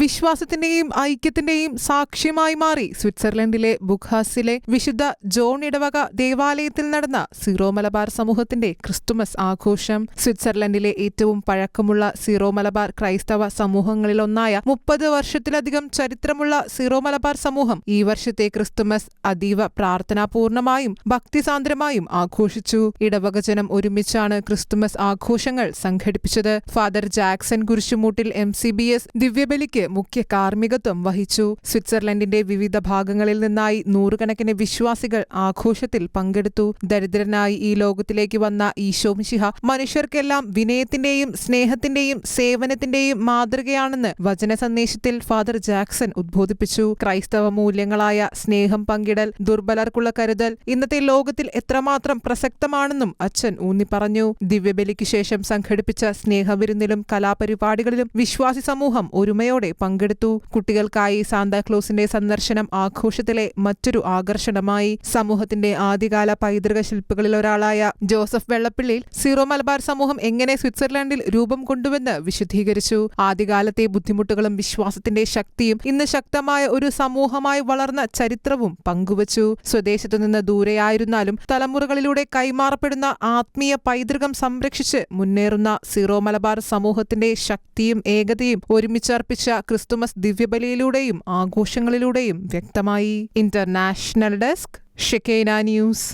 വിശ്വാസത്തിന്റെയും ഐക്യത്തിന്റെയും സാക്ഷ്യമായി മാറി. സ്വിറ്റ്സർലൻഡിലെ ബുഖാസിലെ വിശുദ്ധ ജോൺ ഇടവക ദേവാലയത്തിൽ നടന്ന സീറോ മലബാർ സമൂഹത്തിന്റെ ക്രിസ്തുമസ് ആഘോഷം. സ്വിറ്റ്സർലൻഡിലെ ഏറ്റവും പഴക്കമുള്ള സീറോ മലബാർ ക്രൈസ്തവ സമൂഹങ്ങളിലൊന്നായ 30 വർഷത്തിലധികം ചരിത്രമുള്ള സീറോ മലബാർ സമൂഹം ഈ വർഷത്തെ ക്രിസ്തുമസ് അതീവ പ്രാർത്ഥനാപൂർണമായും ഭക്തിസാന്ദ്രമായും ആഘോഷിച്ചു. ഇടവകജനം ഒരുമിച്ചാണ് ക്രിസ്തുമസ് ആഘോഷങ്ങൾ സംഘടിപ്പിച്ചത്. ഫാദർ ജാക്സൺ കുരിശുമൂട്ടിൽ MCBS ദിവ്യബലിക്ക് മുഖ്യ കാർമ്മികത്വം വഹിച്ചു. സ്വിറ്റ്സർലൻഡിന്റെ വിവിധ ഭാഗങ്ങളിൽ നിന്നായി നൂറുകണക്കിന് വിശ്വാസികൾ ആഘോഷത്തിൽ പങ്കെടുത്തു. ദരിദ്രനായി ഈ ലോകത്തിലേക്ക് വന്ന ഈശോ മിശിഹ മനുഷ്യർക്കെല്ലാം വിനയത്തിന്റെയും സ്നേഹത്തിന്റെയും സേവനത്തിന്റെയും മാതൃകയാണെന്ന് വചന സന്ദേശത്തിൽ ഫാദർ ജാക്സൺ ഉദ്ബോധിപ്പിച്ചു. ക്രൈസ്തവ മൂല്യങ്ങളായ സ്നേഹം പങ്കിടൽ, ദുർബലർക്കുള്ള കരുതൽ ഇന്നത്തെ ലോകത്തിൽ എത്രമാത്രം പ്രസക്തമാണെന്നും അച്ഛൻ ഊന്നിപ്പറഞ്ഞു. ദിവ്യബലിക്ക് ശേഷം സംഘടിപ്പിച്ച സ്നേഹവിരുന്നിലും കലാപരിപാടികളിലും വിശ്വാസി സമൂഹം ഒരുമയോടെ പങ്കെടുത്തു. കുട്ടികൾക്കായി സാന്താക്ലോസിന്റെ സന്ദർശനം ആഘോഷത്തിലെ മറ്റൊരു ആകർഷണമായി. സമൂഹത്തിന്റെ ആദ്യകാല പൈതൃക ശില്പികളിലൊരാളായ ജോസഫ് വെള്ളപ്പിള്ളിയിൽ സീറോ മലബാർ സമൂഹം എങ്ങനെ സ്വിറ്റ്സർലൻഡിൽ രൂപം കൊണ്ടുവെന്ന് വിശദീകരിച്ചു. ആദ്യകാലത്തെ ബുദ്ധിമുട്ടുകളും വിശ്വാസത്തിന്റെ ശക്തിയും ഇന്ന് ശക്തമായ ഒരു സമൂഹമായി വളർന്ന ചരിത്രവും പങ്കുവച്ചു. സ്വദേശത്തു നിന്ന് ദൂരെയായിരുന്നാലും തലമുറകളിലൂടെ കൈമാറപ്പെടുന്ന ആത്മീയ പൈതൃകം സംരക്ഷിച്ച് മുന്നേറുന്ന സീറോ മലബാർ സമൂഹത്തിന്റെ ശക്തിയും ഏകതയും ഒരുമിച്ചർപ്പിച്ച ക്രിസ്തുമസ് ദിവ്യബലിയിലൂടെയും ആഘോഷങ്ങളിലൂടെയും വ്യക്തമായി. International desk, Shekinah news.